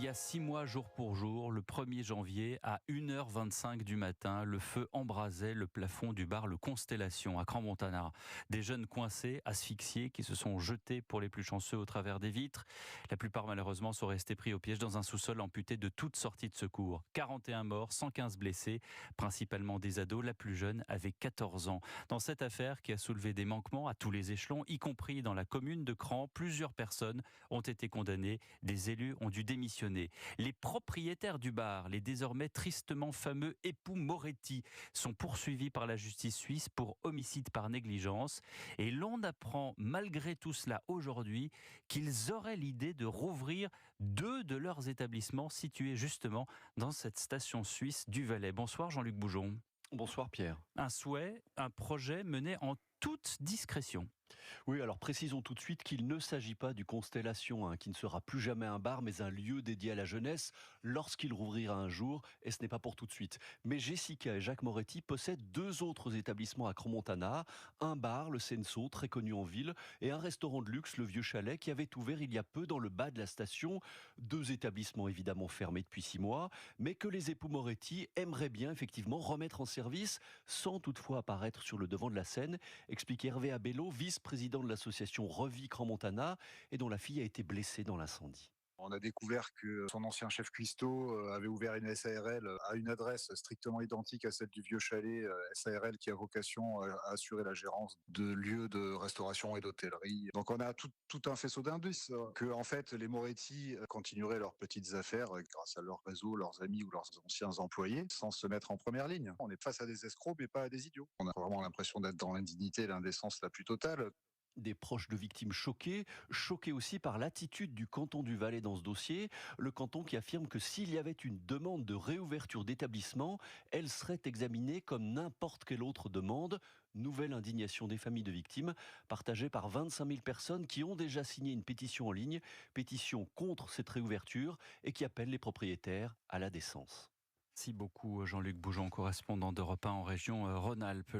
y a 6 mois, jour pour jour, le 1er janvier, à 1h25 du matin, le feu embrasait le plafond du bar Le Constellation à Crans-Montana. Des jeunes coincés, asphyxiés, qui se sont jetés pour les plus chanceux au travers des vitres. La plupart, malheureusement, sont restés pris au piège dans un sous-sol amputé de toute sortie de secours. 41 morts, 115 blessés, principalement des ados. La plus jeune avait 14 ans. Dans cette affaire qui a soulevé des manquements à tous les échelons, y compris dans la commune de Crans, plusieurs personnes ont été condamnées. Des élus ont dû démissionner. Les propriétaires du bar, les désormais tristement fameux époux Moretti, sont poursuivis par la justice suisse pour homicide par négligence. Et l'on apprend malgré tout cela aujourd'hui qu'ils auraient l'idée de rouvrir 2 de leurs établissements situés justement dans cette station suisse du Valais. Bonsoir Jean-Luc Boujon. Bonsoir Pierre. Un souhait, un projet mené en toute discrétion. Oui, alors précisons tout de suite qu'il ne s'agit pas du Constellation, qui ne sera plus jamais un bar, mais un lieu dédié à la jeunesse lorsqu'il rouvrira un jour, et ce n'est pas pour tout de suite. Mais Jessica et Jacques Moretti possèdent 2 autres établissements à Crans-Montana, un bar, le Senso, très connu en ville, et un restaurant de luxe, le Vieux Chalet, qui avait ouvert il y a peu dans le bas de la station. 2 établissements évidemment fermés depuis 6 mois, mais que les époux Moretti aimeraient bien effectivement remettre en service, sans toutefois apparaître sur le devant de la scène, explique Hervé Abello, vice-président de l'association Revie Crans-Montana et dont la fille a été blessée dans l'incendie. On a découvert que son ancien chef cuistot avait ouvert une SARL à une adresse strictement identique à celle du Vieux Chalet, SARL qui a vocation à assurer la gérance de lieux de restauration et d'hôtellerie. Donc on a tout un faisceau d'indices que en fait les Moretti continueraient leurs petites affaires grâce à leur réseau, leurs amis ou leurs anciens employés sans se mettre en première ligne. On est face à des escrocs mais pas à des idiots. On a vraiment l'impression d'être dans l'indignité et l'indécence la plus totale. Des proches de victimes choqués aussi par l'attitude du canton du Valais dans ce dossier. Le canton qui affirme que s'il y avait une demande de réouverture d'établissement, elle serait examinée comme n'importe quelle autre demande. Nouvelle indignation des familles de victimes, partagée par 25 000 personnes qui ont déjà signé une pétition en ligne, pétition contre cette réouverture et qui appelle les propriétaires à la décence. Merci beaucoup Jean-Luc Boujon, correspondant d'Europe 1 en région Rhône-Alpes.